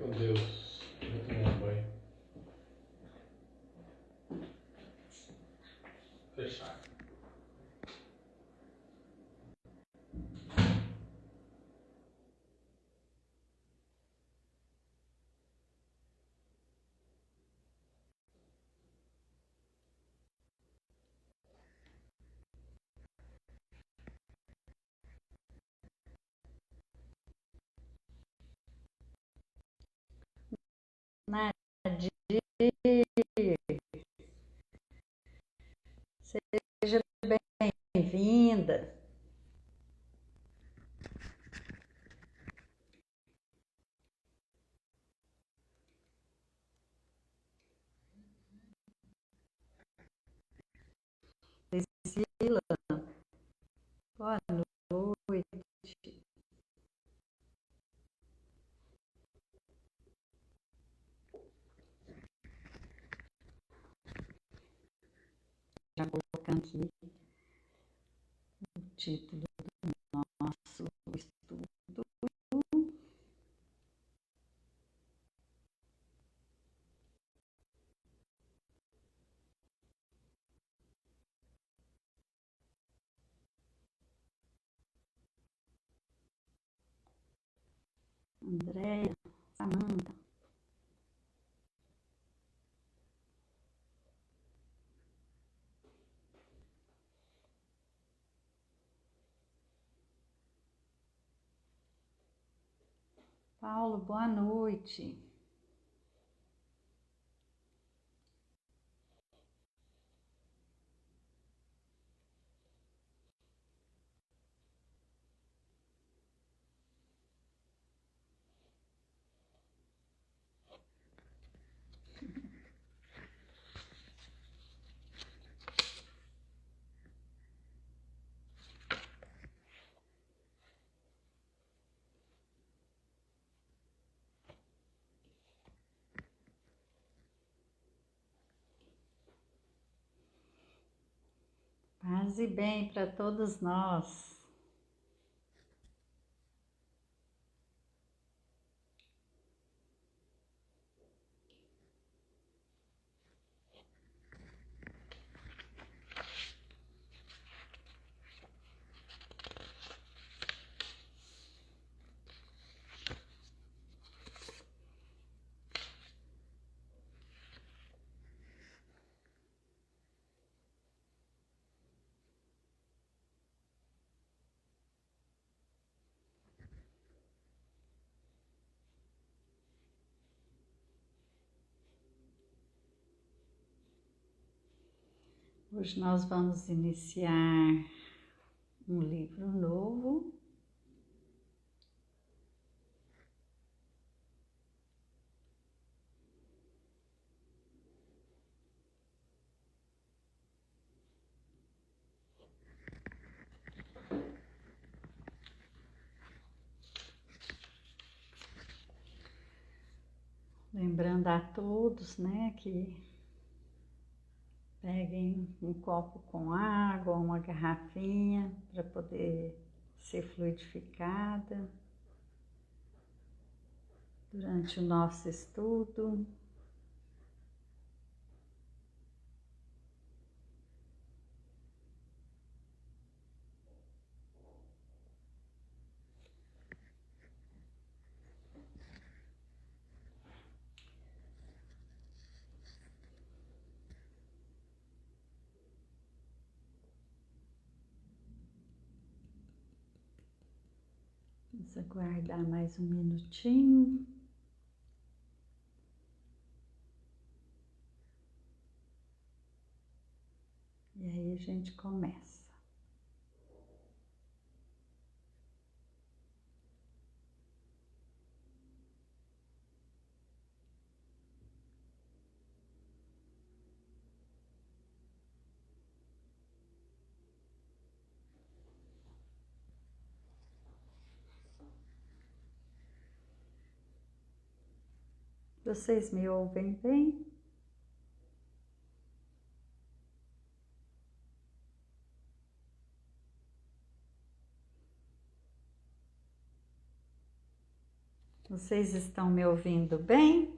com Deus. Vou tomar um banho. Fechar. Nadir, seja bem-vinda. Priscila, boa noite. Já colocando aqui o título do nosso estudo. Andréia, Samanta. Paulo, boa noite. Paz e bem para todos nós. Hoje nós vamos iniciar um livro novo. Lembrando a todos, né, que peguem um copo com água, uma garrafinha para poder ser fluidificada durante o nosso estudo. Vamos aguardar mais um minutinho. E aí a gente começa. Vocês me ouvem bem? Vocês estão me ouvindo bem?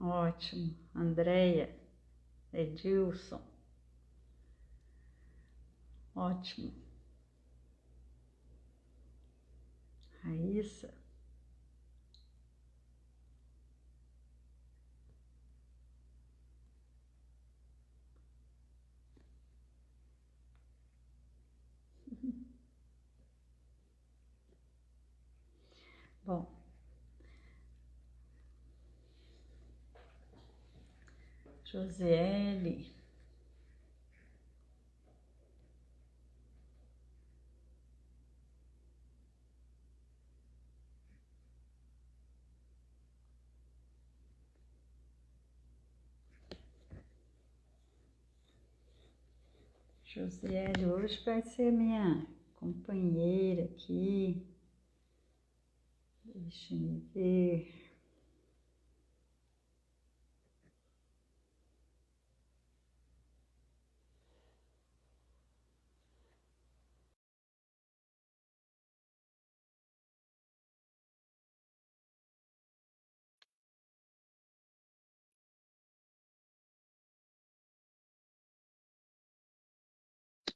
Ótimo. Andréia, Edilson. Ótimo. Raíssa. Bom, Josiele. Josiele hoje vai ser minha companheira aqui. Deixa eu ver.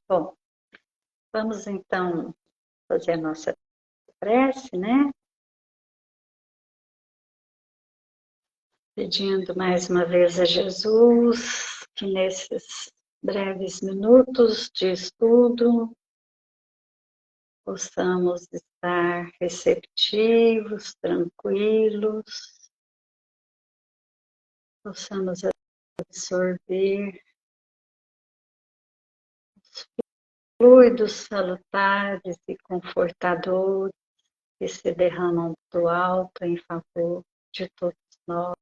Bom, vamos então fazer a nossa prece, né? Pedindo mais uma vez a Jesus que nesses breves minutos de estudo possamos estar receptivos, tranquilos, possamos absorver os fluidos salutares e confortadores que se derramam do alto em favor de todos nós.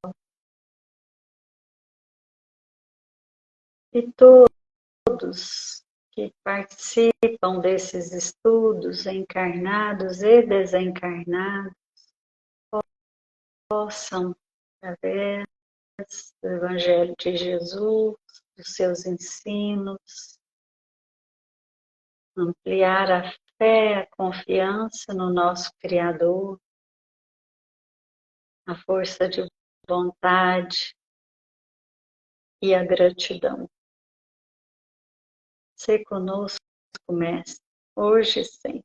E todos que participam desses estudos, encarnados e desencarnados, possam, através do Evangelho de Jesus, dos seus ensinos, ampliar a fé, a confiança no nosso Criador, a força de vontade e a gratidão. Se conosco, Mestre, hoje e sempre.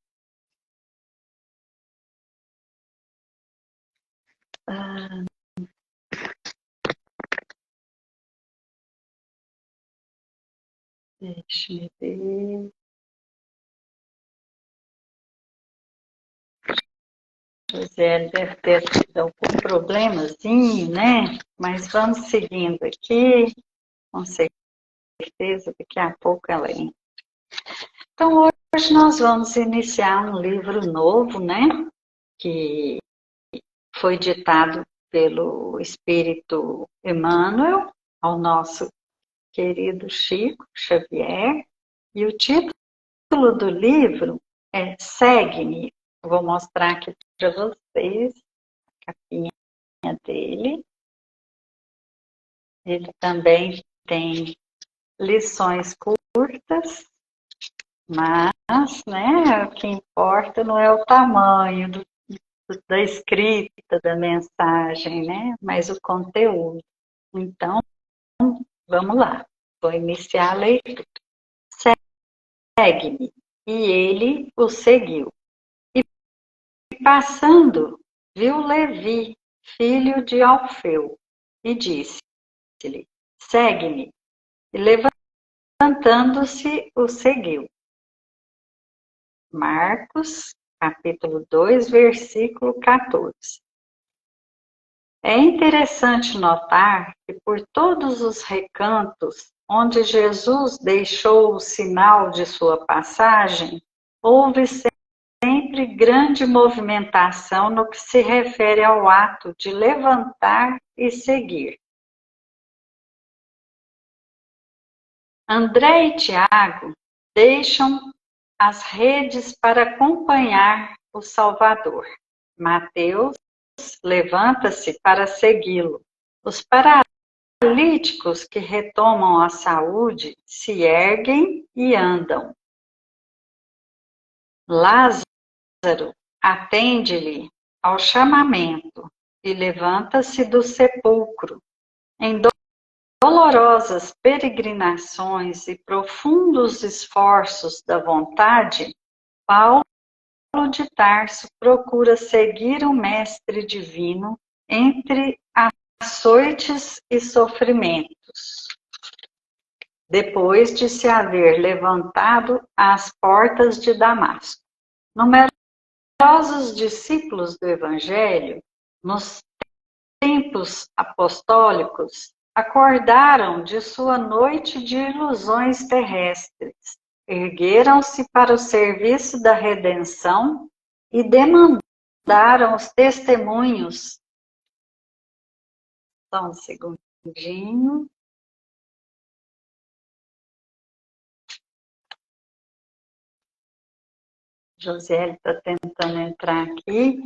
Deixa eu ver. José deve ter tido algum problemazinho, né? Mas vamos seguindo aqui, com certeza, daqui a pouco ela entra. Então, hoje nós vamos iniciar um livro novo, né? Que foi ditado pelo Espírito Emmanuel, ao nosso querido Chico Xavier. E o título do livro é Segue-me. Vou mostrar aqui para vocês a capinha dele. Ele também tem lições curtas, mas, né, o que importa não é o tamanho da escrita da mensagem, né, mas o conteúdo. Então, vamos lá. Vou iniciar a leitura. Segue-me. E ele o seguiu. E passando, viu Levi, filho de Alfeu, e disse-lhe: segue-me. E levantando-se, o seguiu. Marcos, capítulo 2, versículo 14. É interessante notar que por todos os recantos onde Jesus deixou o sinal de sua passagem, houve sempre grande movimentação no que se refere ao ato de levantar e seguir. André e Tiago deixam as redes para acompanhar o Salvador. Mateus levanta-se para segui-lo. Os paralíticos que retomam a saúde se erguem e andam. Lázaro atende-lhe ao chamamento e levanta-se do sepulcro. Em dolorosas peregrinações e profundos esforços da vontade, Paulo de Tarso procura seguir o Mestre Divino entre açoites e sofrimentos. Depois de se haver levantado às portas de Damasco. Numerosos discípulos do Evangelho, nos tempos apostólicos, acordaram de sua noite de ilusões terrestres, ergueram-se para o serviço da redenção e demandaram os testemunhos. Só um segundinho. Josiele está tentando entrar aqui.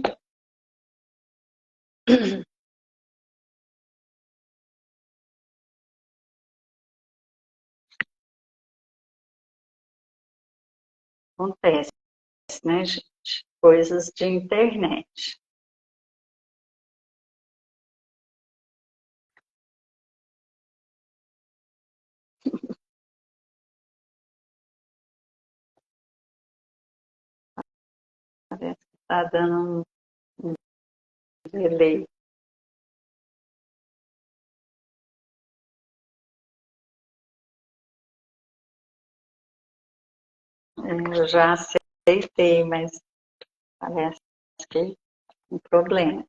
Acontece, né, gente? Coisas de internet. Parece que está dando um delay. Eu já aceitei, mas parece que é um problema.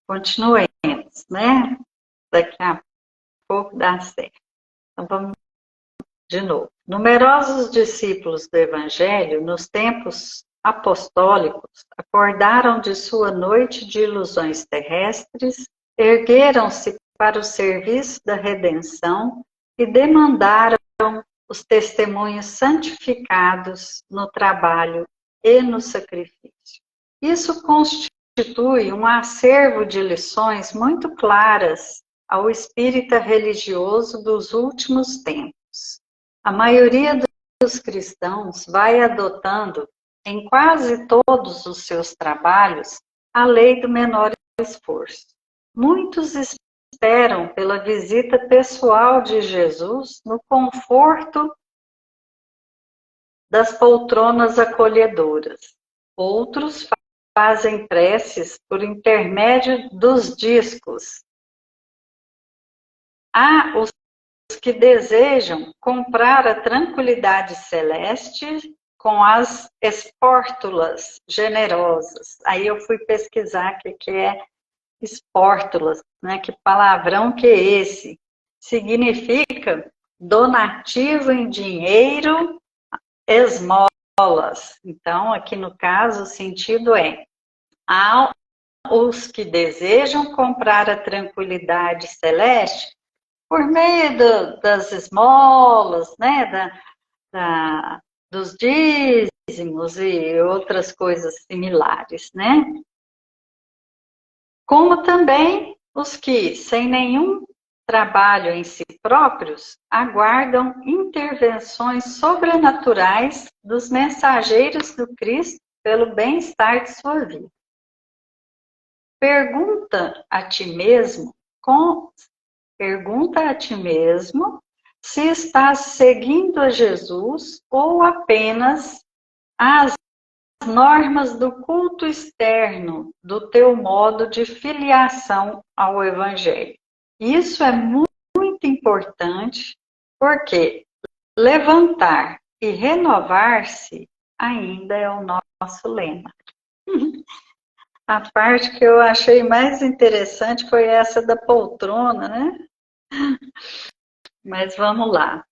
Continuemos, né? Daqui a pouco dá certo. Então vamos de novo. Numerosos discípulos do Evangelho, nos tempos apostólicos, acordaram de sua noite de ilusões terrestres, ergueram-se para o serviço da redenção e demandaram os testemunhos santificados no trabalho e no sacrifício. Isso constitui um acervo de lições muito claras ao espírita religioso dos últimos tempos. A maioria dos cristãos vai adotando, em quase todos os seus trabalhos, a lei do menor esforço. Muitos esperam pela visita pessoal de Jesus no conforto das poltronas acolhedoras. Outros fazem preces por intermédio dos discos. Há os que desejam comprar a tranquilidade celeste com as espórtulas generosas. Aí eu fui pesquisar o que é espórtulas, né? Que palavrão que é esse? Significa donativo em dinheiro, esmolas. Então, aqui no caso, o sentido é: há os que desejam comprar a tranquilidade celeste por meio das esmolas, né, dos dízimos e outras coisas similares, né? Como também os que, sem nenhum trabalho em si próprios, aguardam intervenções sobrenaturais dos mensageiros do Cristo pelo bem-estar de sua vida. Pergunta a ti mesmo se estás seguindo a Jesus ou apenas as normas do culto externo do teu modo de filiação ao Evangelho. Isso é muito importante, porque levantar e renovar-se ainda é o nosso lema. A parte que eu achei mais interessante foi essa da poltrona, né? Mas vamos lá.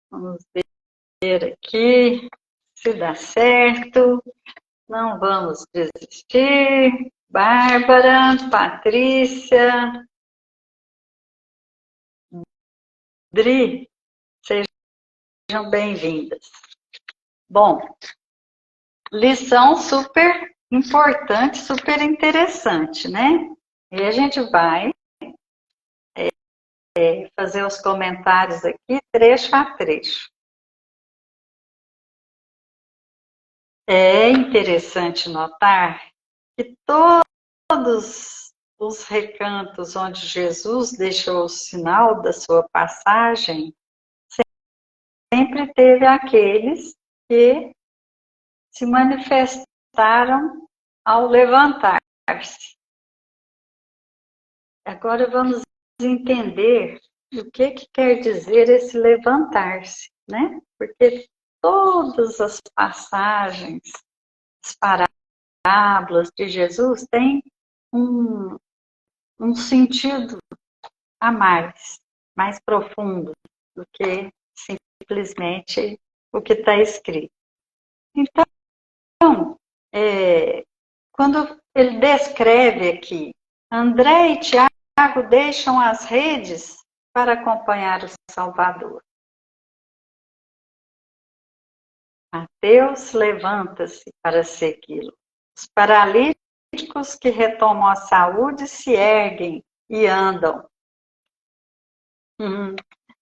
Vamos ver aqui se dá certo. Não vamos desistir. Bárbara, Patrícia, Dri, sejam bem-vindas. Bom, lição super importante, super interessante, né? E a gente vai fazer os comentários aqui, trecho a trecho. É interessante notar que todos os recantos onde Jesus deixou o sinal da sua passagem, sempre teve aqueles que se manifestaram ao levantar-se. Agora vamos entender o que quer dizer esse levantar-se, né? Porque todas as passagens, as parábolas de Jesus têm um sentido a mais profundo do que simplesmente o que está escrito. Então, quando ele descreve aqui, André e Tiago deixam as redes para acompanhar o Salvador. Mateus levanta-se para segui-lo. Os paralíticos que retomam a saúde se erguem e andam.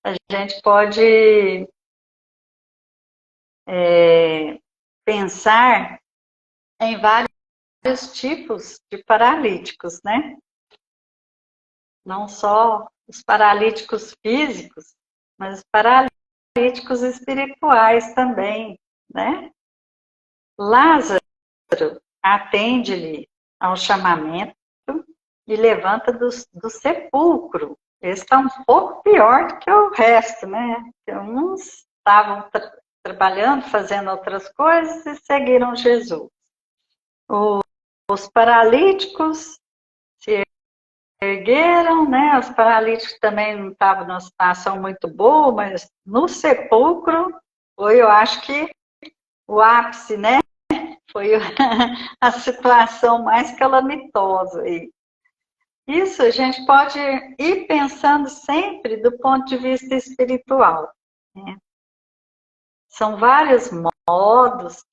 A gente pode pensar em vários tipos de paralíticos, né? Não só os paralíticos físicos, mas os paralíticos espirituais também, né? Lázaro atende-lhe ao chamamento e levanta do sepulcro. Esse está um pouco pior do que o resto, né? Porque uns estavam trabalhando, fazendo outras coisas e seguiram Jesus. Os paralíticos se ergueram, né? Os paralíticos também não estavam numa situação muito boa, mas no sepulcro foi, eu acho que, o ápice, né? Foi a situação mais calamitosa aí. Isso a gente pode ir pensando sempre do ponto de vista espiritual, né? São vários modos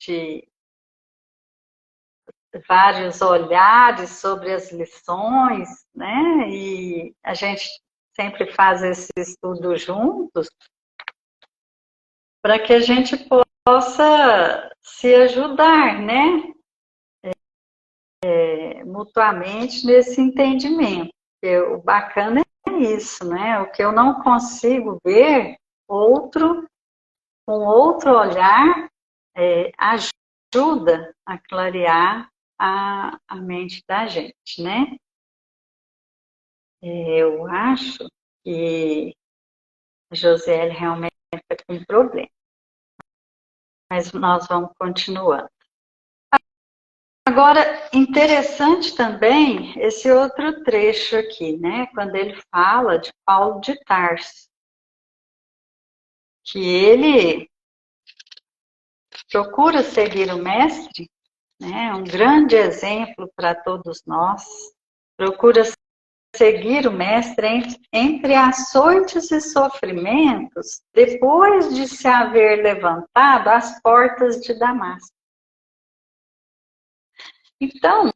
vários olhares sobre as lições, né? E a gente sempre faz esse estudo juntos para que a gente possa se ajudar, né? Mutuamente nesse entendimento. Porque o bacana é isso, né? O que eu não consigo ver, outro, com outro olhar, ajuda a clarear a mente da gente, né? Eu acho que a Josiele realmente está com problema, mas nós vamos continuando. Agora, interessante também esse outro trecho aqui, né? Quando ele fala de Paulo de Tarso, que ele procura seguir o mestre, né? Um grande exemplo para todos nós, procura seguir o mestre entre açoites e sofrimentos, depois de se haver levantado às portas de Damasco. Então,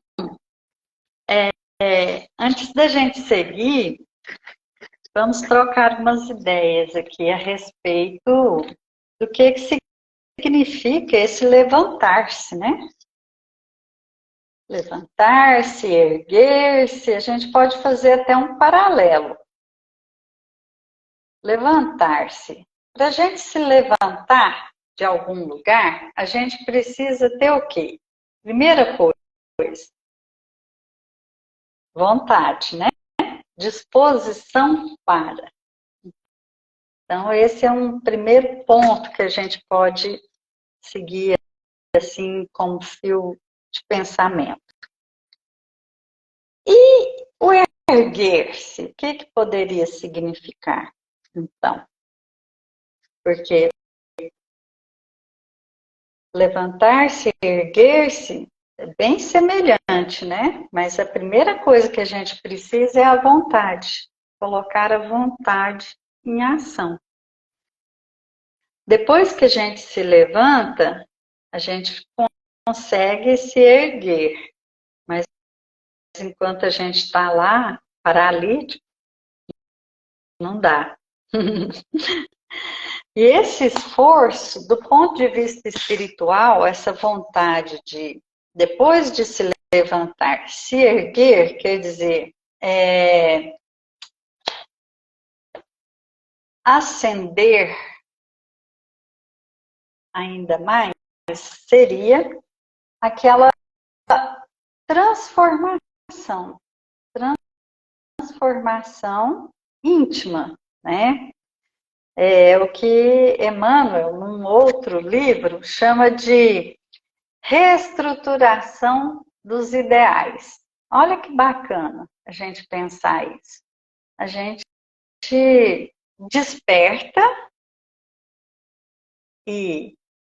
antes da gente seguir, vamos trocar umas ideias aqui a respeito do que significa esse levantar-se, né? Levantar-se, erguer-se, a gente pode fazer até um paralelo. Levantar-se. Para a gente se levantar de algum lugar, a gente precisa ter o quê? Primeira coisa, vontade, né? Disposição para. Então, esse é um primeiro ponto que a gente pode seguir assim como fio de pensamento. E o erguer-se, o que poderia significar, então? Porque levantar-se, erguer-se, é bem semelhante, né? Mas a primeira coisa que a gente precisa é a vontade, colocar a vontade em ação. Depois que a gente se levanta, a gente consegue se erguer, mas enquanto a gente está lá, paralítico, não dá. E esse esforço, do ponto de vista espiritual, essa vontade de, depois de se levantar, se erguer, quer dizer, ascender ainda mais, seria aquela transformação, transformação íntima, né? É o que Emmanuel, num outro livro, chama de reestruturação dos ideais. Olha que bacana a gente pensar isso. A gente desperta e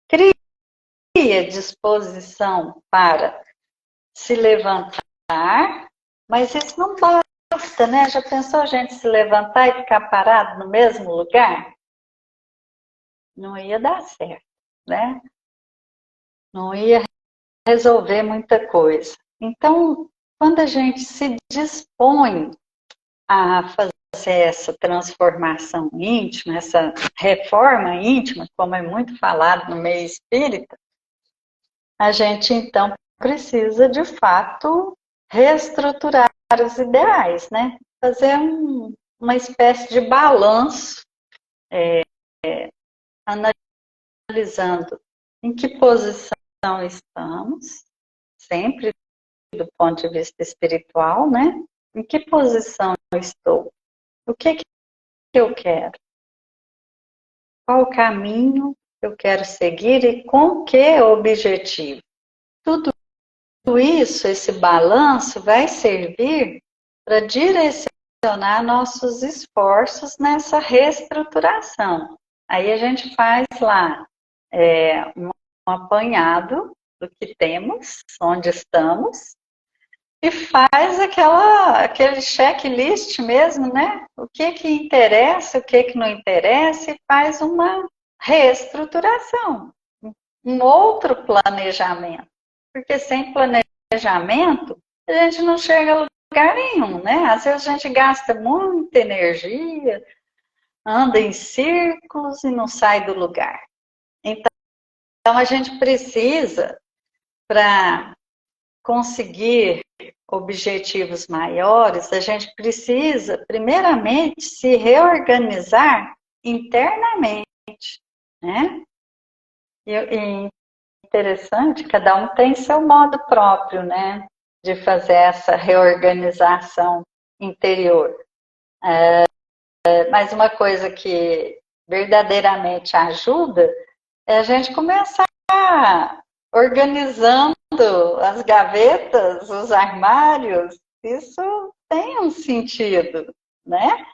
cria disposição para se levantar, mas isso não basta, né? Já pensou a gente se levantar e ficar parado no mesmo lugar? Não ia dar certo, né? Não ia resolver muita coisa. Então, quando a gente se dispõe a fazer essa transformação íntima, essa reforma íntima, como é muito falado no meio espírita, a gente então precisa de fato reestruturar os ideais, né? Fazer uma espécie de balanço, analisando em que posição estamos, sempre do ponto de vista espiritual, né? Em que posição eu estou? O que eu quero? Qual o caminho que eu quero seguir e com que objetivo? Tudo isso, esse balanço vai servir para direcionar nossos esforços nessa reestruturação. Aí a gente faz lá um apanhado do que temos, onde estamos, e faz aquele checklist mesmo, né? O que interessa, o que não interessa, e faz uma reestruturação, um outro planejamento. Porque sem planejamento, a gente não chega a lugar nenhum, né? Às vezes a gente gasta muita energia, anda em círculos e não sai do lugar. Então a gente precisa, para conseguir objetivos maiores, a gente precisa, primeiramente, se reorganizar internamente, né? E interessante, cada um tem seu modo próprio, né? De fazer essa reorganização interior. Mas uma coisa que verdadeiramente ajuda é a gente começar organizando as gavetas, os armários. Isso tem um sentido, né?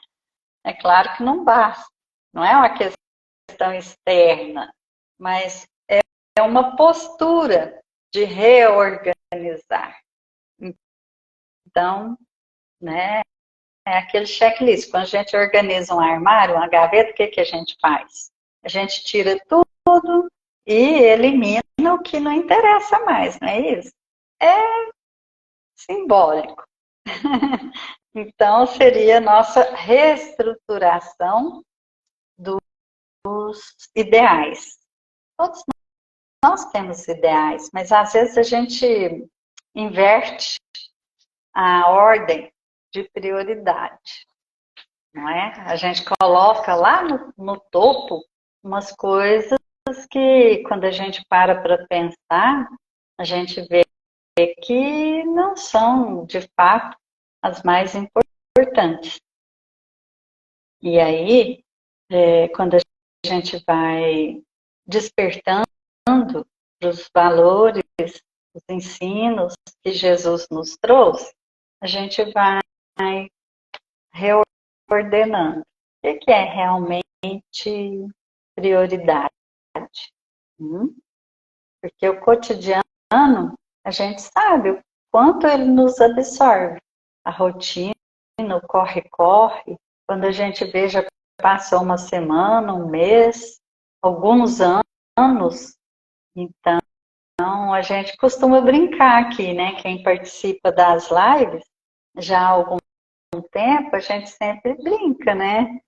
É claro que não basta, não é uma questão externa, mas é uma postura de reorganizar. Então, né, é aquele checklist. Quando a gente organiza um armário, uma gaveta, o que a gente faz? A gente tira tudo e elimina o que não interessa mais, não é isso? É simbólico. Então, seria a nossa reestruturação dos ideais. Todos nós temos ideais, mas às vezes a gente inverte a ordem de prioridade, não é? A gente coloca lá no topo umas coisas que, quando a gente para pensar, a gente vê que não são, de fato, as mais importantes. E aí, quando a gente vai despertando para os valores, os ensinos que Jesus nos trouxe, a gente vai reordenando. O que é realmente prioridade? Porque o cotidiano, a gente sabe o quanto ele nos absorve. A rotina, o corre-corre, quando a gente vê, já passou uma semana, um mês, alguns anos. Então, a gente costuma brincar aqui, né? Quem participa das lives, já há algum tempo, a gente sempre brinca, né?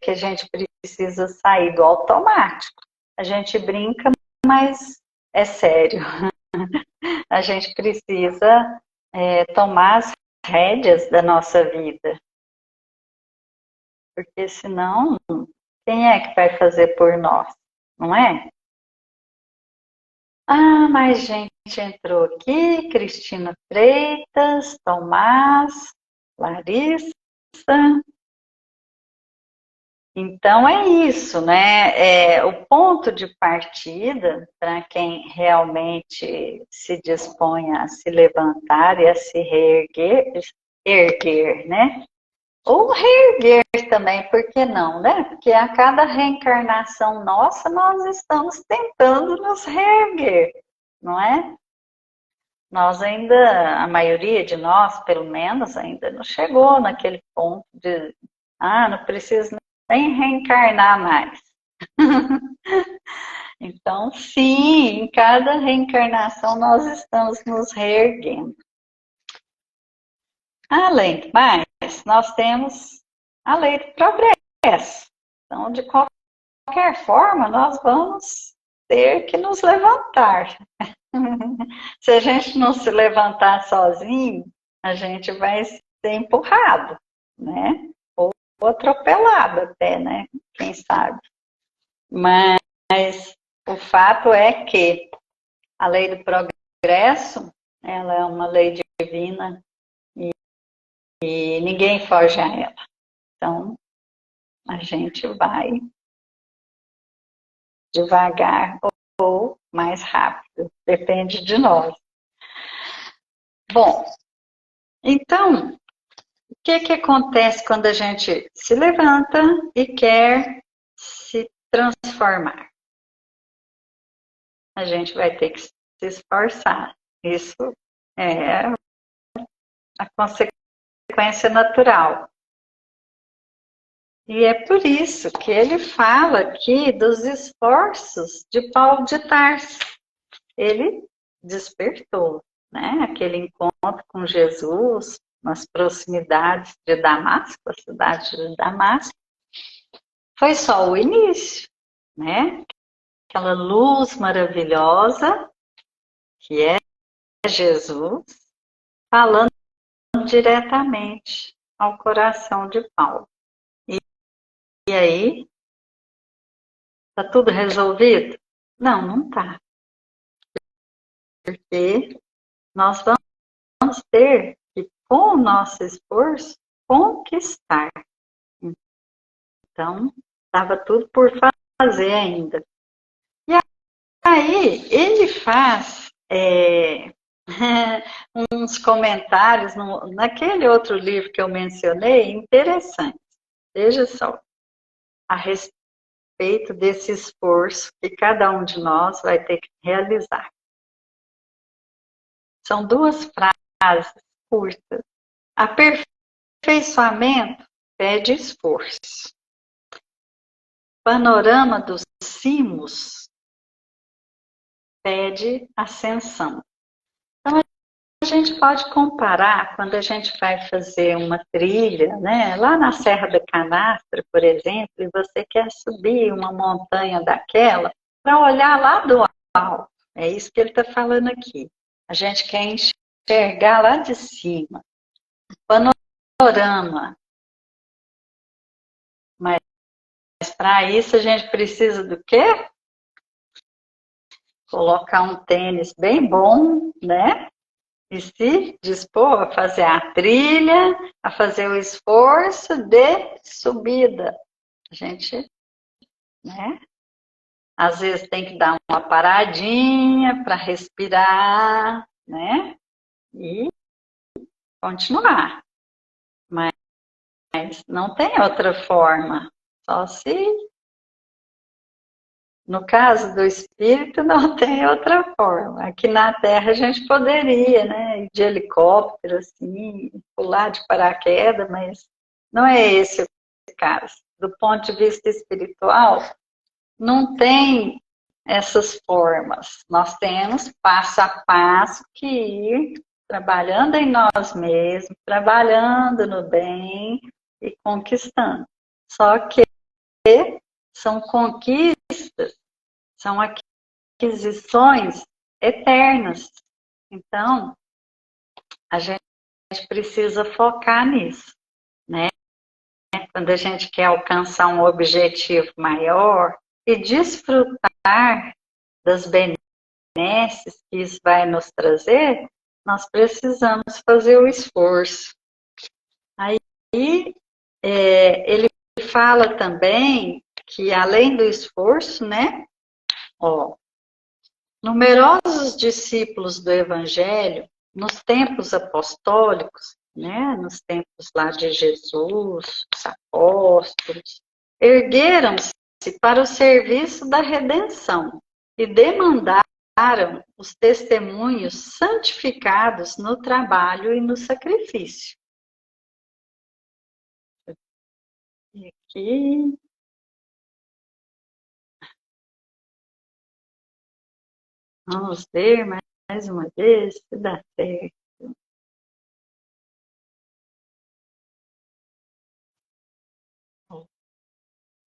Que a gente precisa sair do automático. A gente brinca, mas é sério. A gente precisa tomar as rédeas da nossa vida. Porque senão, quem é que vai fazer por nós? Não é? Ah, mais gente entrou aqui. Cristina Freitas, Tomás, Larissa. Então é isso, né? O ponto de partida para quem realmente se dispõe a se levantar e a se erguer, né? Ou reerguer também, por que não, né? Porque a cada reencarnação nossa, nós estamos tentando nos reerguer, não é? Nós ainda, a maioria de nós, pelo menos, ainda não chegou naquele ponto de, não preciso nem reencarnar mais. Então, sim, em cada reencarnação nós estamos nos reerguendo. Além do mais, nós temos a lei do progresso. Então, de qualquer forma, nós vamos ter que nos levantar. Se a gente não se levantar sozinho, a gente vai ser empurrado, né? Ou atropelado até, né? Quem sabe. Mas o fato é que a lei do progresso, ela é uma lei divina e ninguém foge a ela. Então, a gente vai devagar ou mais rápido, depende de nós. Bom, então, o que acontece quando a gente se levanta e quer se transformar? A gente vai ter que se esforçar. Isso é a consequência natural. E é por isso que ele fala aqui dos esforços de Paulo de Tarso. Ele despertou, né? Aquele encontro com Jesus nas proximidades de Damasco, a cidade de Damasco, foi só o início, né? Aquela luz maravilhosa que é Jesus falando diretamente ao coração de Paulo. E aí, tá tudo resolvido? Não, não tá. Porque nós vamos ter que, com o nosso esforço, conquistar. Então, estava tudo por fazer ainda. E aí, ele faz uns comentários naquele outro livro que eu mencionei, interessantes. Veja só, a respeito desse esforço que cada um de nós vai ter que realizar. São duas frases curtas. Aperfeiçoamento pede esforço. Panorama dos cimos pede ascensão. Então, a gente pode comparar quando a gente vai fazer uma trilha, né? Lá na Serra da Canastra, por exemplo, e você quer subir uma montanha daquela para olhar lá do alto. É isso que ele está falando aqui. A gente quer enxergar lá de cima. Panorama. Mas para isso a gente precisa do quê? Colocar um tênis bem bom, né? E se dispor a fazer a trilha, a fazer o esforço de subida. A gente, né? Às vezes tem que dar uma paradinha para respirar, né? E continuar. Mas não tem outra forma. Só se No caso do espírito, não tem outra forma. Aqui na Terra a gente poderia, né, ir de helicóptero, assim, pular de paraquedas, mas não é esse o caso. Do ponto de vista espiritual, não tem essas formas. Nós temos passo a passo que ir trabalhando em nós mesmos, trabalhando no bem e conquistando. Só que são conquistas, são aquisições eternas. Então, a gente precisa focar nisso, né? Quando a gente quer alcançar um objetivo maior e desfrutar das benesses que isso vai nos trazer, nós precisamos fazer o esforço. Aí, ele fala também que, além do esforço, né, ó, numerosos discípulos do Evangelho, nos tempos apostólicos, né, nos tempos lá de Jesus, os apóstolos, ergueram-se para o serviço da redenção e demandaram os testemunhos santificados no trabalho e no sacrifício. E aqui... Vamos ver mais uma vez se dá certo.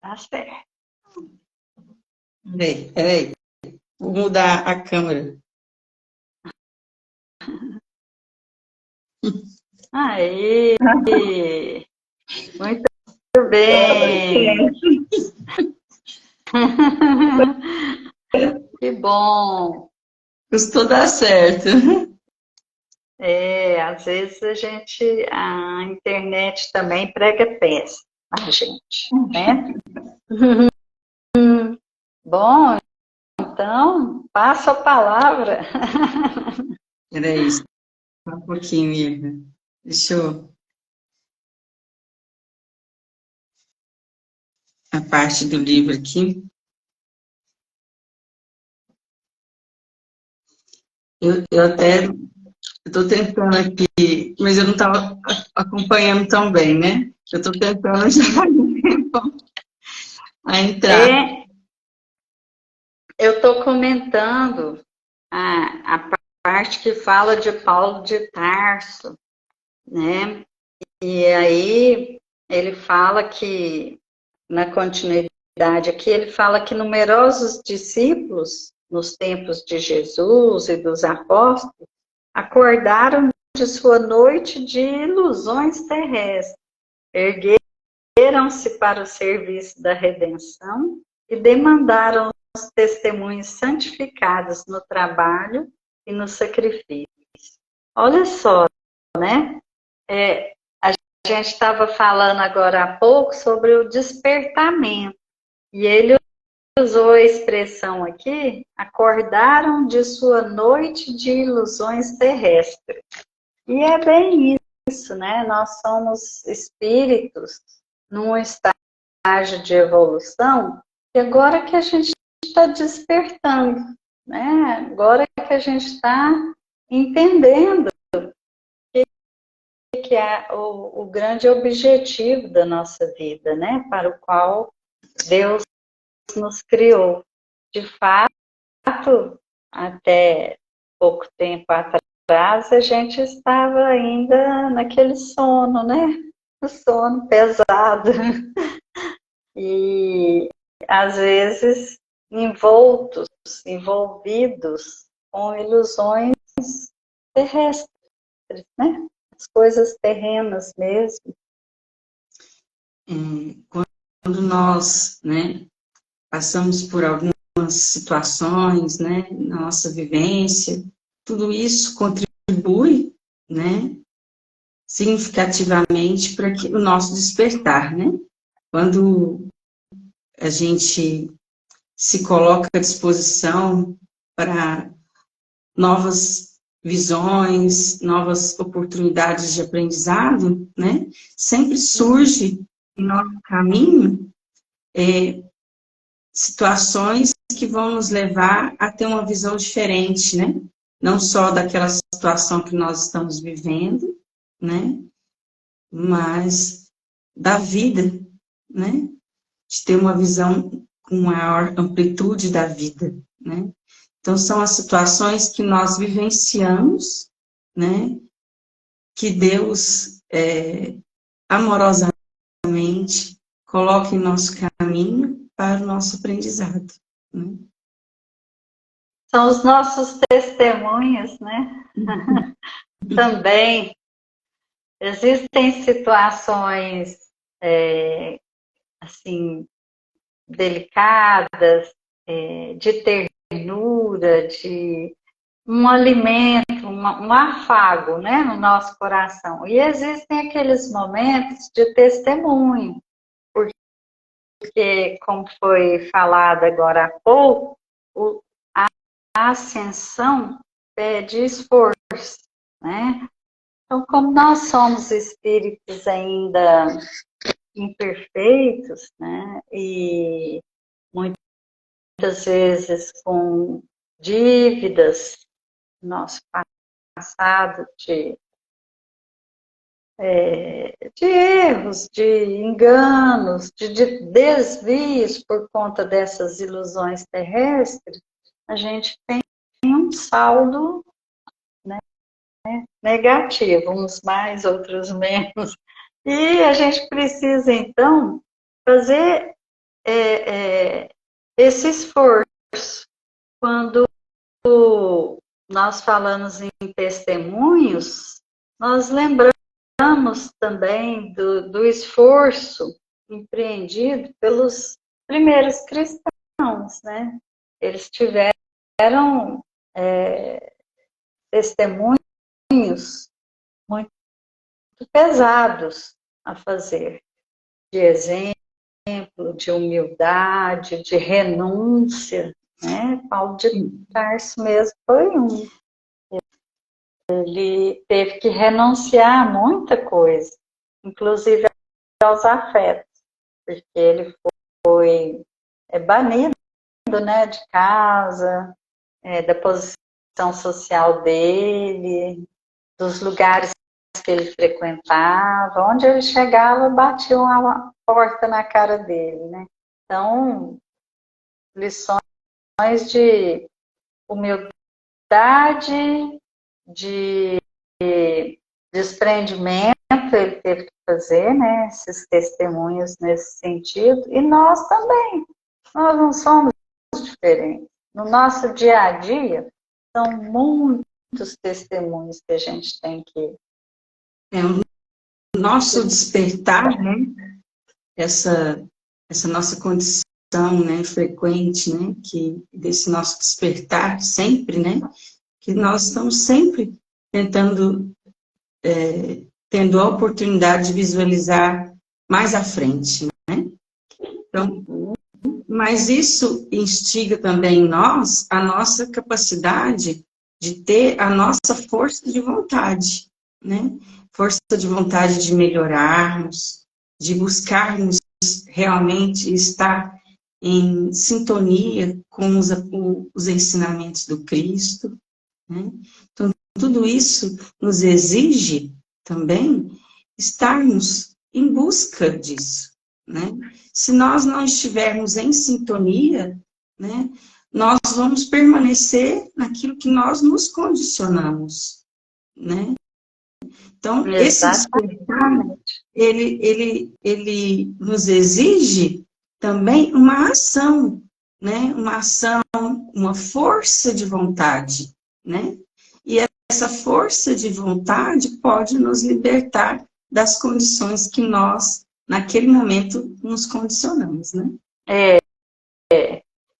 Dá certo. Peraí. Vou mudar a câmera. Aí! Muito bem! Que bom! Custou dar certo. Às vezes a internet também prega peça a gente, né? Bom, então, passo a palavra. Peraí, só um pouquinho, Irma. Deixa eu... A parte do livro aqui. Eu até estou tentando aqui, mas eu não estava acompanhando tão bem, né? Eu estou tentando já faz um tempo a entrar. Eu estou comentando a parte que fala de Paulo de Tarso, né? E aí ele fala que, na continuidade aqui, ele fala que numerosos discípulos, nos tempos de Jesus e dos apóstolos, acordaram de sua noite de ilusões terrestres, ergueram-se para o serviço da redenção e demandaram os testemunhos santificados no trabalho e no sacrifício. Olha só, né? A gente estava falando agora há pouco sobre o despertamento, e ele usou a expressão aqui, acordaram de sua noite de ilusões terrestres. E é bem isso, né? Nós somos espíritos num estágio de evolução, e agora que a gente está despertando, né? Agora que a gente está entendendo que é o grande objetivo da nossa vida, né? Para o qual Deus nos criou. De fato, até pouco tempo atrás, a gente estava ainda naquele sono, né? O sono pesado. E, às vezes, envolvidos com ilusões terrestres, né? As coisas terrenas mesmo. Quando nós, né, passamos por algumas situações, né, na nossa vivência, tudo isso contribui, né, significativamente para o nosso despertar, né? Quando a gente se coloca à disposição para novas visões, novas oportunidades de aprendizado, né? Sempre surge em nosso caminho situações que vão nos levar a ter uma visão diferente, né? Não só daquela situação que nós estamos vivendo, né? Mas da vida, né? De ter uma visão com maior amplitude da vida, né? Então, são as situações que nós vivenciamos, né? Que Deus, amorosamente, coloca em nosso caminho para o nosso aprendizado, né? São os nossos testemunhos, né? Também existem situações, assim, delicadas, de ternura, de um alimento, um afago, né, no nosso coração. E existem aqueles momentos de testemunho, porque, como foi falado agora há pouco, a ascensão pede esforço, né? Então, como nós somos espíritos ainda imperfeitos, né, e muitas vezes com dívidas, nosso passado de erros, de enganos, de desvios por conta dessas ilusões terrestres, a gente tem um saldo, né, negativo, uns mais, outros menos. E a gente precisa, então, fazer esse esforço. Quando nós falamos em testemunhos, nós lembramos também do esforço empreendido pelos primeiros cristãos, né? Eles tiveram testemunhos muito pesados a fazer, de exemplo, de humildade, de renúncia, né? Paulo de Tarso mesmo foi um. Ele teve que renunciar a muita coisa, inclusive aos afetos, porque ele foi banido, né, de casa, da posição social dele, dos lugares que ele frequentava, onde ele chegava, batiam a porta na cara dele, né? Então, lições de humildade, de desprendimento, ele teve que fazer, né, esses testemunhos nesse sentido, e nós também, nós não somos diferentes. No nosso dia a dia, são muitos testemunhos que a gente tem que... O nosso despertar, né, essa nossa condição, né, frequente, né, que desse nosso despertar sempre, né, que nós estamos sempre tentando, tendo a oportunidade de visualizar mais à frente, né? Então, mas isso instiga também em nós a nossa capacidade de ter a nossa força de vontade, né? Força de vontade de melhorarmos, de buscarmos realmente estar em sintonia com os ensinamentos do Cristo, né? Então, tudo isso nos exige também estarmos em busca disso, né? Se nós não estivermos em sintonia, né, nós vamos permanecer naquilo que nós nos condicionamos, né? Então, esse despertar, ele nos exige também uma ação, né? Uma ação, uma força de vontade, né? E essa força de vontade pode nos libertar das condições que nós, naquele momento, nos condicionamos, né?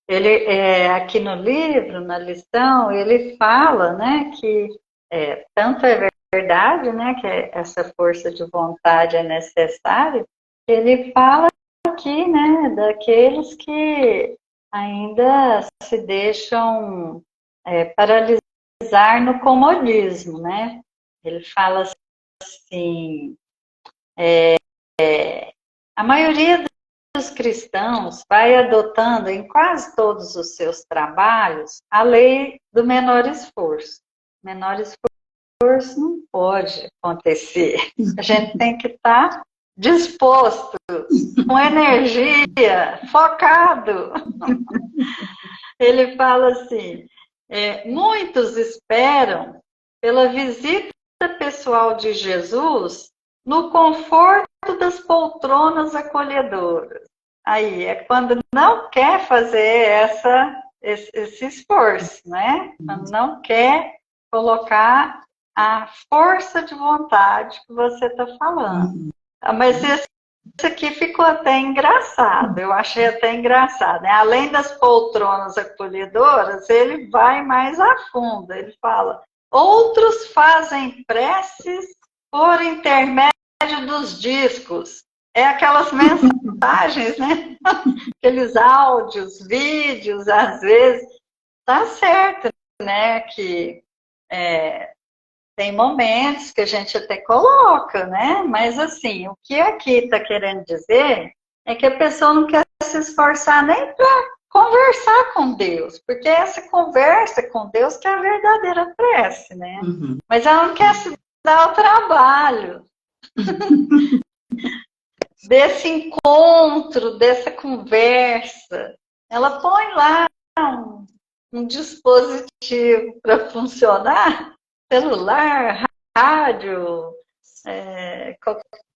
Ele, aqui no livro, na lição, ele fala, né, que tanto é verdade, né, que essa força de vontade é necessária, ele fala aqui, né, daqueles que ainda se deixam paralisar no comodismo, né? Ele fala assim, a maioria dos cristãos vai adotando em quase todos os seus trabalhos a lei do menor esforço. Menor esforço não pode acontecer. A gente tem que estar disposto, com energia, focado. Ele fala assim, muitos esperam pela visita pessoal de Jesus no conforto das poltronas acolhedoras. Aí é quando não quer fazer esse esforço, né? Quando não quer colocar a força de vontade que você está falando. Mas esse aqui ficou até engraçado, eu achei até engraçado, né? Além das poltronas acolhedoras, ele vai mais a fundo, ele fala, outros fazem preces por intermédio dos discos. É aquelas mensagens, né? Aqueles áudios, vídeos, às vezes. Tá certo, né? Que tem momentos que a gente até coloca, né? Mas assim, o que aqui está querendo dizer é que a pessoa não quer se esforçar nem para conversar com Deus, porque essa conversa com Deus que é a verdadeira prece, né? Uhum. Mas ela não quer se dar o trabalho desse encontro, dessa conversa. Ela põe lá um dispositivo para funcionar, celular, rádio,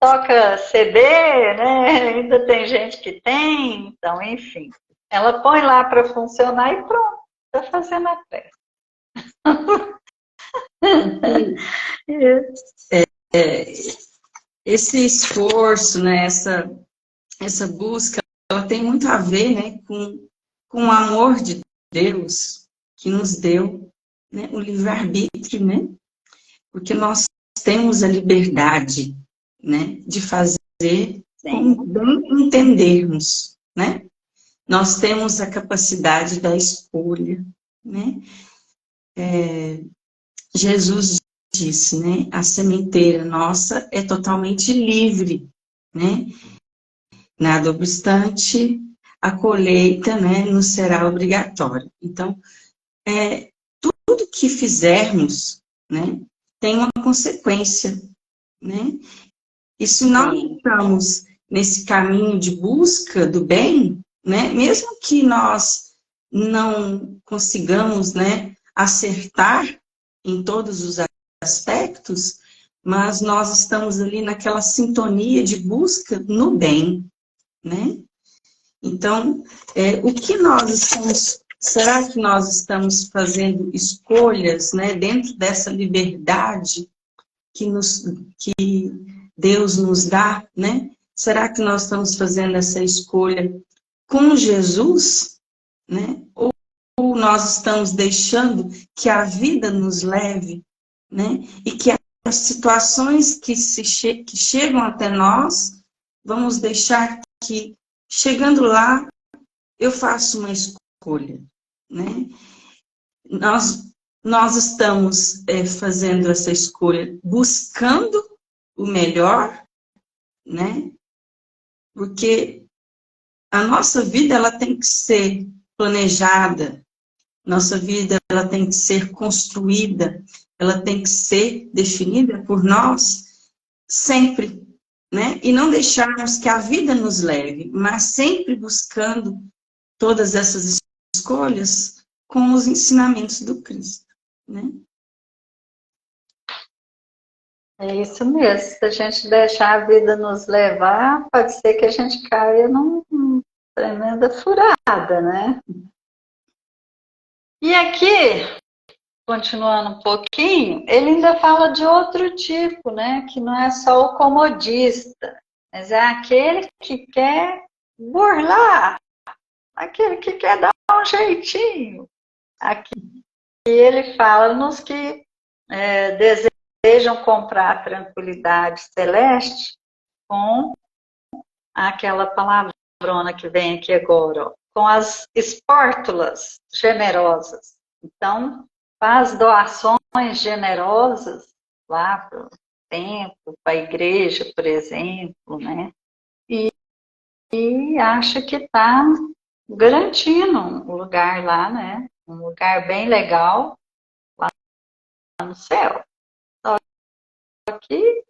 toca CD, né? Ainda tem gente que tem, então, enfim. Ela põe lá para funcionar e pronto, está fazendo a festa. Esse esforço, né, essa busca, ela tem muito a ver, né, com o amor de Deus que nos deu, né, o livre-arbítrio, né? Porque nós temos a liberdade, né, de fazer como bem entendermos, né? Nós temos a capacidade da escolha, né? Jesus disse, né? A sementeira nossa é totalmente livre, né? Nada obstante, a colheita, né, nos será obrigatória. Então, tudo que fizermos, né, tem uma consequência, né? E se nós estamos nesse caminho de busca do bem, né, mesmo que nós não consigamos, né, acertar em todos os aspectos, mas nós estamos ali naquela sintonia de busca no bem, né? Então, o que nós estamos, será que nós estamos fazendo escolhas, né, dentro dessa liberdade que Deus nos dá, né? Será que nós estamos fazendo essa escolha com Jesus, né? Ou nós estamos deixando que a vida nos leve, né? E que as situações que chegam até nós, vamos deixar que, chegando lá, eu faço uma escolha, né? Nós estamos fazendo essa escolha buscando o melhor, né? Porque a nossa vida, ela tem que ser planejada, nossa vida, ela tem que ser construída, ela tem que ser definida por nós sempre, né? E não deixarmos que a vida nos leve, mas sempre buscando todas essas escolhas com os ensinamentos do Cristo, né? É isso mesmo. Se a gente deixar a vida nos levar, pode ser que a gente caia numa tremenda furada, né? E aqui, continuando um pouquinho, ele ainda fala de outro tipo, né? Que não é só o comodista, mas é aquele que quer burlar, aquele que quer dar um jeitinho. Aqui ele fala nos que desejam comprar a tranquilidade celeste com aquela palavrona que vem aqui agora, ó, com as espórtulas generosas. Então, faz doações generosas lá para o templo, para a igreja, por exemplo, né? e acha que está garantindo um lugar lá, né? Um lugar bem legal lá no céu. Só que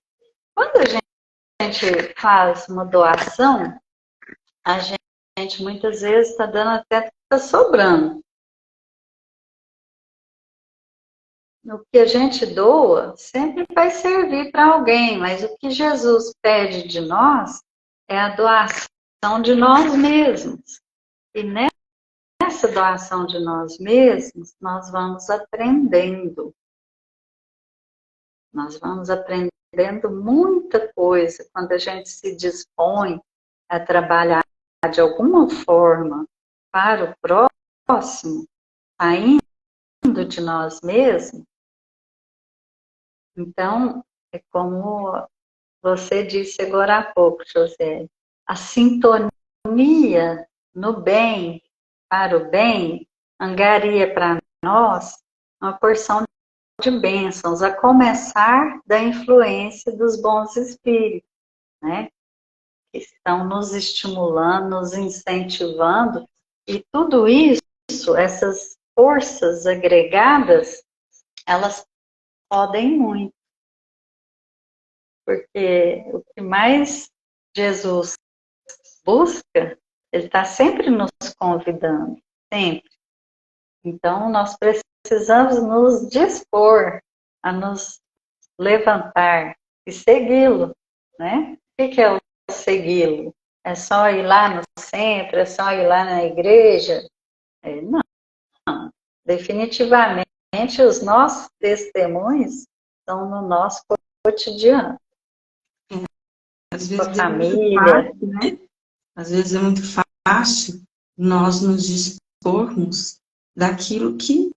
quando a gente faz uma doação, a gente muitas vezes está dando até que está sobrando. O que a gente doa sempre vai servir para alguém, mas o que Jesus pede de nós é a doação de nós mesmos. E nessa doação de nós mesmos, nós vamos aprendendo. Nós vamos aprendendo muita coisa quando a gente se dispõe a trabalhar de alguma forma para o próximo, saindo de nós mesmos. Então, é como você disse agora há pouco, José, a sintonia no bem, para o bem, angaria para nós uma porção de bênçãos, a começar da influência dos bons espíritos, né? Que estão nos estimulando, nos incentivando, e tudo isso, essas forças agregadas, elas podem muito, porque o que mais Jesus busca, ele está sempre nos convidando, sempre. Então, nós precisamos nos dispor a nos levantar e segui-lo, né? O que é o segui-lo? É só ir lá no centro? É só ir lá na igreja? Não. Definitivamente, os nossos testemunhos estão no nosso cotidiano. Às vezes Com a é muito família. fácil, né? Às vezes é muito fácil nós nos dispormos daquilo que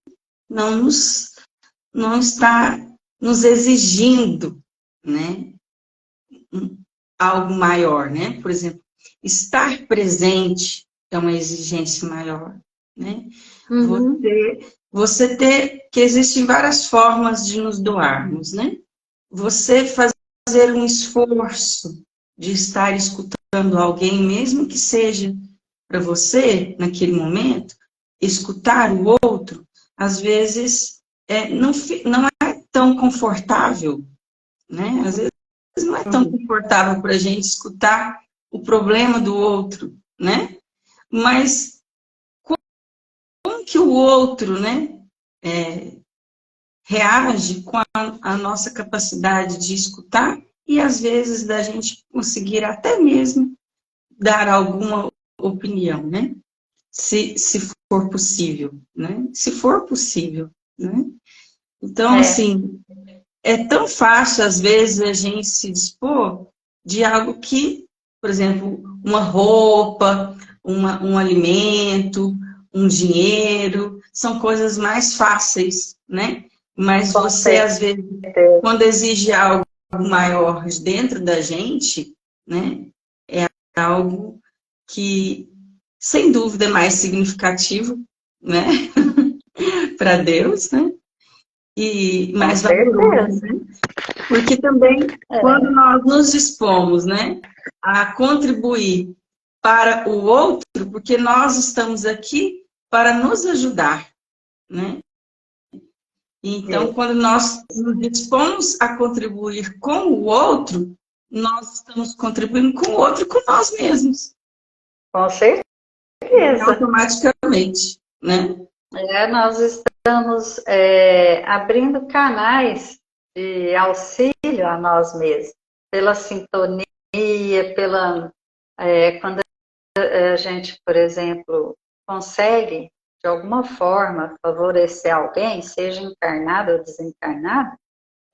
não está nos exigindo, né? Algo maior, né? Por exemplo, estar presente é uma exigência maior, né? Uhum. Você ter, que existem várias formas de nos doarmos, né? Você fazer um esforço de estar escutando alguém, mesmo que seja para você, naquele momento, escutar o outro, às vezes não é tão confortável, né? Às vezes não é tão confortável para a gente escutar o problema do outro, né? Mas como que o outro, né, reage com a nossa capacidade de escutar e, às vezes, da gente conseguir até mesmo dar alguma opinião, né? Se for possível, né? Se for possível, né? Então, assim, é tão fácil, às vezes, a gente se dispor de algo que, por exemplo, uma roupa, um alimento, um dinheiro, são coisas mais fáceis, né? Mas você, às vezes, quando exige algo maior dentro da gente, né? É algo que, sem dúvida, é mais significativo, né? Para Deus, né? E mais valoroso, né? Porque também, quando nós nos dispomos, né, a contribuir para o outro, porque nós estamos aqui para nos ajudar, né? Então, quando nós nos dispomos a contribuir com o outro, nós estamos contribuindo com o outro e com nós mesmos. Com certeza. Automaticamente, né? Nós estamos abrindo canais de auxílio a nós mesmos, pela sintonia, quando a gente, por exemplo, consegue, de alguma forma, favorecer alguém, seja encarnado ou desencarnado,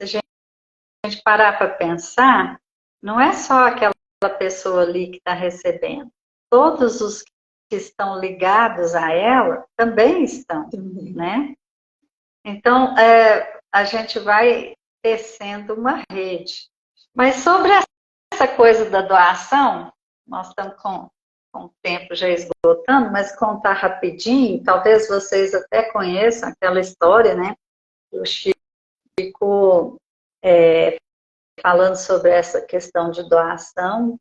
se a gente parar para pensar, não é só aquela pessoa ali que está recebendo, todos os que estão ligados a ela também estão, né? Então, a gente vai tecendo uma rede. Mas sobre essa coisa da doação, nós estamos com o tempo já esgotando, mas contar rapidinho, talvez vocês até conheçam aquela história, né? O Chico falando sobre essa questão de doação,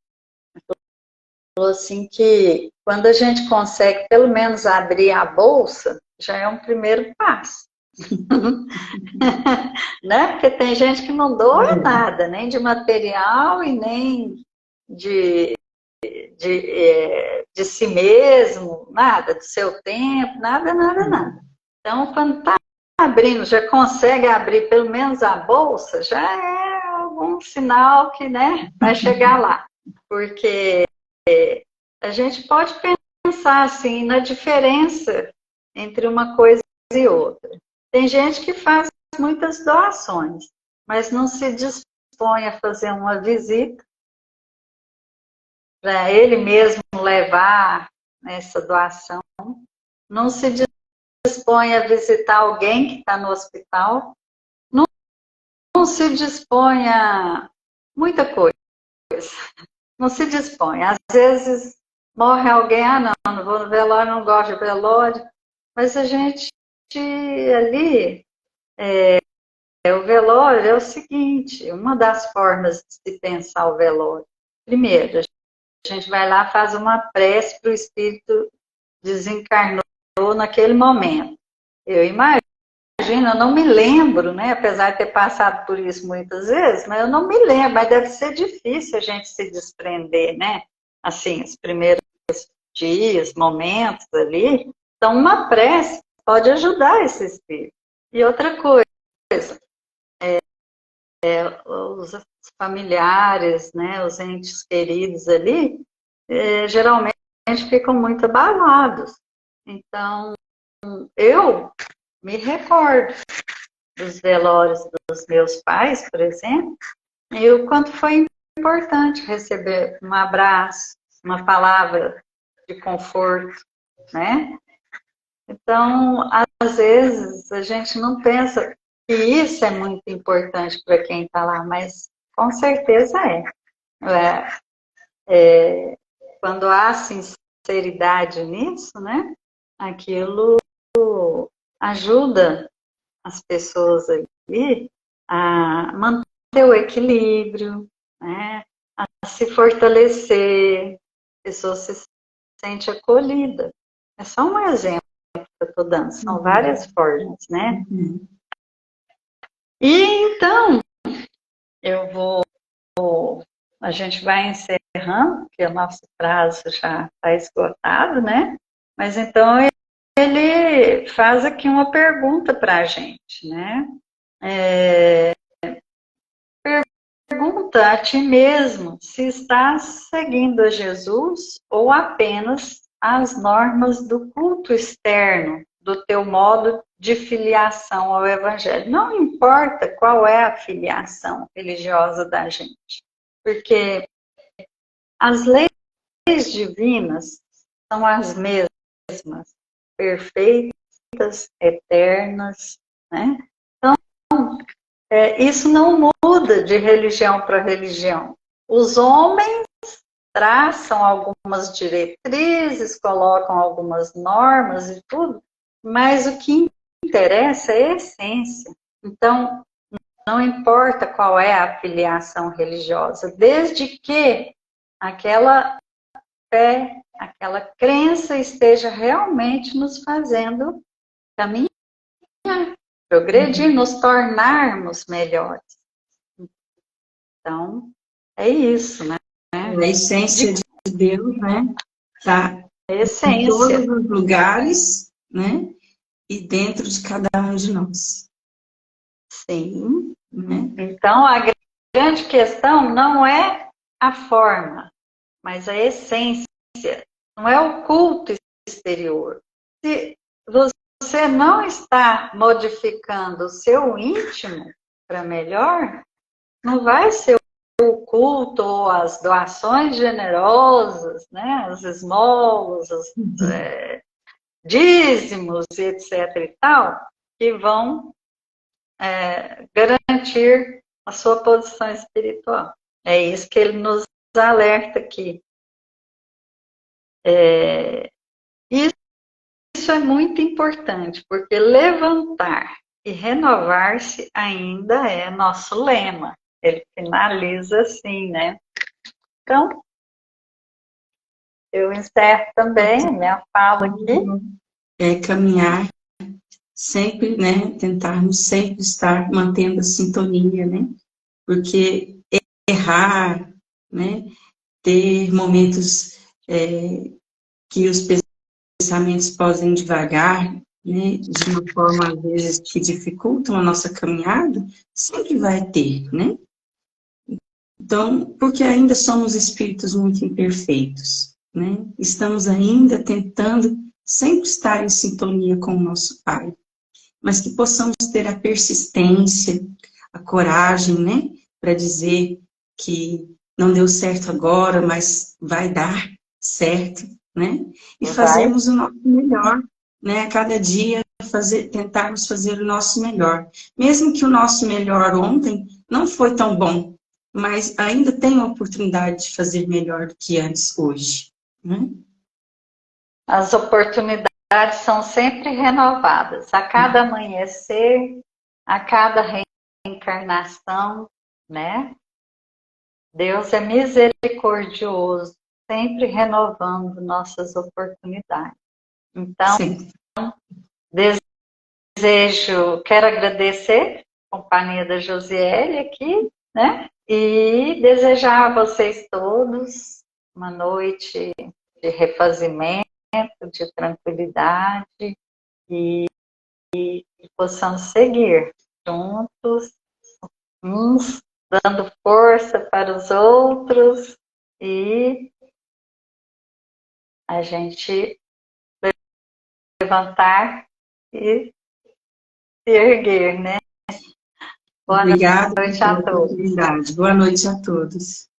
assim que quando a gente consegue pelo menos abrir a bolsa, já é um primeiro passo. Né? Porque tem gente que não doa nada, nem de material e nem de si mesmo, nada, do seu tempo, nada, nada, nada. Então, quando está abrindo, já consegue abrir pelo menos a bolsa, já é algum sinal que, né, vai chegar lá. Porque a gente pode pensar assim na diferença entre uma coisa e outra. Tem gente que faz muitas doações, mas não se dispõe a fazer uma visita para ele mesmo levar essa doação, não se dispõe a visitar alguém que está no hospital, não se dispõe a muita coisa, não se dispõe. Às vezes morre alguém, não vou no velório, não gosto de velório, mas a gente ali, o velório é o seguinte, uma das formas de se pensar o velório. Primeiro, a gente vai lá, faz uma prece para o espírito desencarnou naquele momento. Eu imagino, eu não me lembro, né? Apesar de ter passado por isso muitas vezes, mas eu não me lembro, mas deve ser difícil a gente se desprender, né? Assim, os primeiros dias, momentos ali. Então, uma prece pode ajudar esse espírito. E outra coisa, os familiares, né, os entes queridos ali, geralmente ficam muito abalados. Então, eu me recordo dos velórios dos meus pais, por exemplo, e o quanto foi importante receber um abraço, uma palavra de conforto, né? Então, às vezes, a gente não pensa que isso é muito importante para quem está lá, mas com certeza quando há sinceridade nisso, né? Aquilo ajuda as pessoas ali a manter o equilíbrio, né? A se fortalecer, a pessoa se sente acolhida. É só um exemplo que eu estou dando, são várias formas, né? E então, a gente vai encerrando, porque o nosso prazo já está esgotado, né? Mas então ele faz aqui uma pergunta para a gente, né? Pergunta a ti mesmo se estás seguindo a Jesus ou apenas as normas do culto externo, do teu modo de filiação ao Evangelho. Não importa qual é a filiação religiosa da gente, porque as leis divinas são as mesmas, perfeitas, eternas, né? Então, isso não muda de religião para religião. Os homens traçam algumas diretrizes, colocam algumas normas e tudo, mas o que interessa é a essência. Então, não importa qual é a filiação religiosa, desde que aquela fé, aquela crença esteja realmente nos fazendo caminhar, progredir, nos tornarmos melhores. Então, é isso, né? A essência de Deus, né? Está essência. Em todos os lugares, né? E dentro de cada um de nós. Sim. Né? Então, a grande questão não é a forma, mas a essência. Não é o culto exterior. Se você não está modificando o seu íntimo para melhor, não vai ser o culto ou as doações generosas, né, as esmolas, os dízimos, etc. e tal, que vão garantir a sua posição espiritual. É isso que ele nos alerta aqui. Isso é muito importante, porque levantar e renovar-se ainda é nosso lema. Ele finaliza assim, né? Então, eu encerro também a minha fala aqui. Caminhar sempre, né? Tentarmos sempre estar mantendo a sintonia, né? Porque errar, né? Ter momentos que os pensamentos podem devagar, né? De uma forma, às vezes, que dificultam a nossa caminhada, sempre vai ter, né? Então, porque ainda somos espíritos muito imperfeitos, né? Estamos ainda tentando sempre estar em sintonia com o nosso Pai, mas que possamos ter a persistência, a coragem, né? Para dizer que não deu certo agora, mas vai dar certo, né? E fazermos o nosso melhor, né? A cada dia tentarmos fazer o nosso melhor. Mesmo que o nosso melhor ontem não foi tão bom, mas ainda tem a oportunidade de fazer melhor do que antes hoje, né? As oportunidades são sempre renovadas. A cada amanhecer, a cada reencarnação, né? Deus é misericordioso, sempre renovando nossas oportunidades. Então, Sim. quero agradecer a companhia da Josiele aqui, né? E desejar a vocês todos uma noite de refazimento, de tranquilidade e que possamos seguir juntos, uns dando força para os outros e a gente levantar e se erguer, né? Boa Obrigada noite pela a todos. oportunidade. Boa noite a todos.